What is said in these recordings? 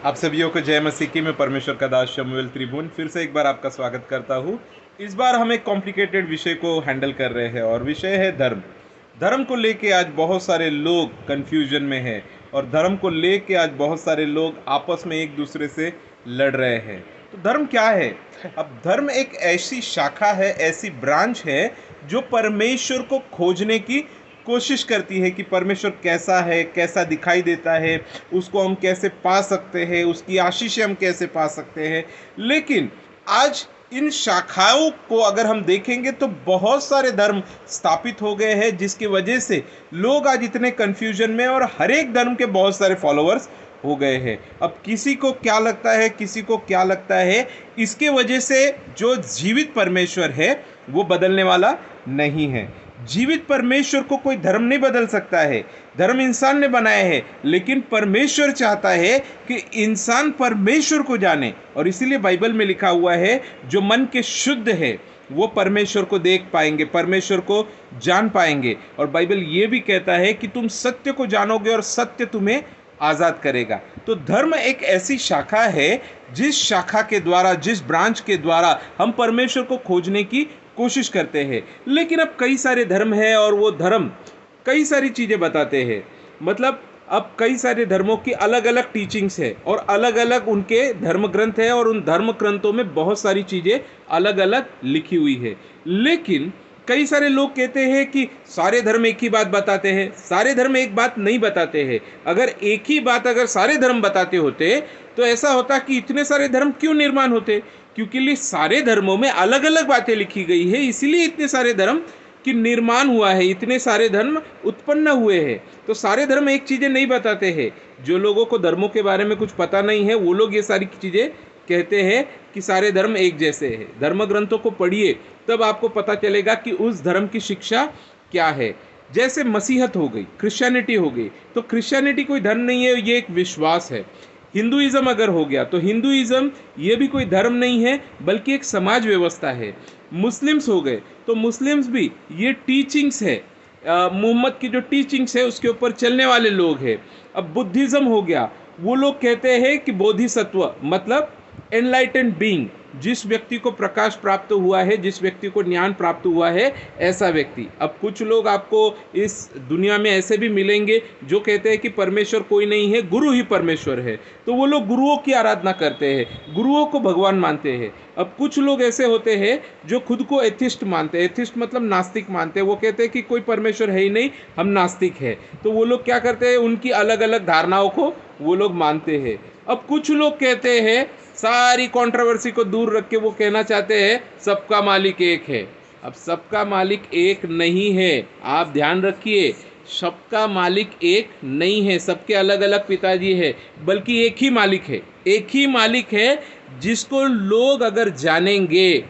आप सभी को जय मसीह की। मैं परमेश्वर का दास शमूएल त्रिभुवन फिर से एक बार आपका स्वागत करता हूँ। इस बार हम एक कॉम्प्लिकेटेड विषय को हैंडल कर रहे हैं और विषय है धर्म। धर्म को लेके आज बहुत सारे लोग कंफ्यूजन में हैं और धर्म को लेके आज बहुत सारे लोग आपस में एक दूसरे से लड़ रहे हैं। तो धर्म क्या है? अब धर्म एक ऐसी शाखा है, ऐसी ब्रांच है जो परमेश्वर को खोजने की कोशिश करती है कि परमेश्वर कैसा है, कैसा दिखाई देता है, उसको हम कैसे पा सकते हैं, उसकी आशीष हम कैसे पा सकते हैं। लेकिन आज इन शाखाओं को अगर हम देखेंगे तो बहुत सारे धर्म स्थापित हो गए हैं, जिसकी वजह से लोग आज इतने कंफ्यूजन में और हर एक धर्म के बहुत सारे फॉलोअर्स हो गए हैं। अब किसी को क्या लगता है, किसी को क्या लगता है, इसके वजह से जो जीवित परमेश्वर है वो बदलने वाला नहीं है। जीवित परमेश्वर को कोई धर्म नहीं बदल सकता है। धर्म इंसान ने बनाए हैं, लेकिन परमेश्वर चाहता है कि इंसान परमेश्वर को जाने, और इसीलिए बाइबल में लिखा हुआ है जो मन के शुद्ध है वो परमेश्वर को देख पाएंगे, परमेश्वर को जान पाएंगे। और बाइबल ये भी कहता है कि तुम सत्य को जानोगे और सत्य तुम्हें आज़ाद करेगा। तो धर्म एक ऐसी शाखा है जिस शाखा के द्वारा, जिस ब्रांच के द्वारा हम परमेश्वर को खोजने की कोशिश करते हैं। लेकिन अब कई सारे धर्म है और वो धर्म कई सारी चीज़ें बताते हैं। मतलब अब कई सारे धर्मों की अलग अलग टीचिंग्स है और अलग अलग उनके धर्म ग्रंथ है और उन धर्म ग्रंथों में बहुत सारी चीज़ें अलग अलग लिखी हुई है। लेकिन कई सारे लोग कहते हैं कि सारे धर्म एक ही बात बताते हैं। सारे धर्म एक बात नहीं बताते हैं। अगर एक ही बात अगर सारे धर्म बताते होते तो ऐसा होता कि इतने सारे धर्म क्यों निर्माण होते? क्योंकि सारे धर्मों में अलग अलग बातें लिखी गई है, इसीलिए इतने सारे धर्म की निर्माण हुआ है, इतने सारे धर्म उत्पन्न हुए हैं। तो सारे धर्म एक चीज़ें नहीं बताते हैं। जो लोगों को धर्मों के बारे में कुछ पता नहीं है वो लोग ये सारी चीज़ें कहते हैं कि सारे धर्म एक जैसे हैं। धर्म ग्रंथों को पढ़िए तब आपको पता चलेगा कि उस धर्म की शिक्षा क्या है। जैसे मसीहत हो गई, क्रिश्चियनिटी हो गई, तो क्रिश्चियनिटी कोई धर्म नहीं है, ये एक विश्वास है। हिंदुइज्म अगर हो गया तो हिंदुइज्म ये भी कोई धर्म नहीं है बल्कि एक समाज व्यवस्था है। मुस्लिम्स हो गए तो मुस्लिम्स भी ये टीचिंग्स है, मोहम्मद की जो टीचिंग्स है उसके ऊपर चलने वाले लोग हैं। अब बुद्धिज़्म हो गया, वो लोग कहते हैं कि बोधिसत्व मतलब एनलाइटेंड बीइंग, जिस व्यक्ति को प्रकाश प्राप्त हुआ है, जिस व्यक्ति को ज्ञान प्राप्त हुआ है, ऐसा व्यक्ति। अब कुछ लोग आपको इस दुनिया में ऐसे भी मिलेंगे जो कहते हैं कि परमेश्वर कोई नहीं है, गुरु ही परमेश्वर है। तो वो लोग गुरुओं की आराधना करते हैं, गुरुओं को भगवान मानते हैं। अब कुछ लोग ऐसे होते हैं जो खुद को एथिस्ट मानते हैं। एथिस्ट मतलब नास्तिक मानते हैं। वो कहते हैं कि कोई परमेश्वर है ही नहीं, हम नास्तिक है। तो वो लोग क्या करते हैं, उनकी अलग अलग धारणाओं को वो लोग मानते हैं। अब कुछ लोग कहते हैं, सारी कंट्रोवर्सी को दूर रख के वो कहना चाहते हैं सबका मालिक एक है। अब सबका मालिक एक नहीं है, आप ध्यान रखिए, सबका मालिक एक नहीं है, सबके अलग अलग पिताजी है, बल्कि एक ही मालिक है। एक ही मालिक है जिसको लोग अगर जानेंगे,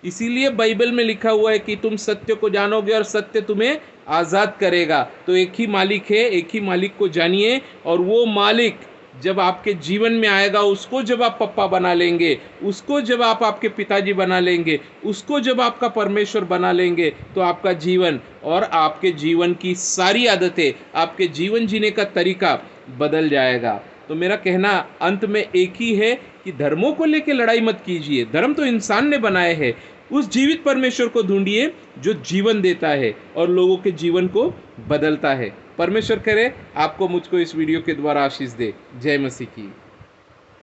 इसीलिए बाइबल में लिखा हुआ है कि तुम सत्य को जानोगे और सत्य तुम्हें आज़ाद करेगा। तो एक ही मालिक है, एक ही मालिक को जानिए। और वो मालिक जब आपके जीवन में आएगा, उसको जब आप पप्पा बना लेंगे, उसको जब आप आपके पिताजी बना लेंगे, उसको जब आपका परमेश्वर बना लेंगे, तो आपका जीवन और आपके जीवन की सारी आदतें, आपके जीवन जीने का तरीका बदल जाएगा। तो मेरा कहना अंत में एक ही है कि धर्मों को लेके लड़ाई मत कीजिए। धर्म तो इंसान ने बनाए हैं। उस जीवित परमेश्वर को ढूंढिए जो जीवन देता है और लोगों के जीवन को बदलता है। परमेश्वर करे आपको मुझको इस वीडियो के द्वारा आशीष दे। जय मसीह की।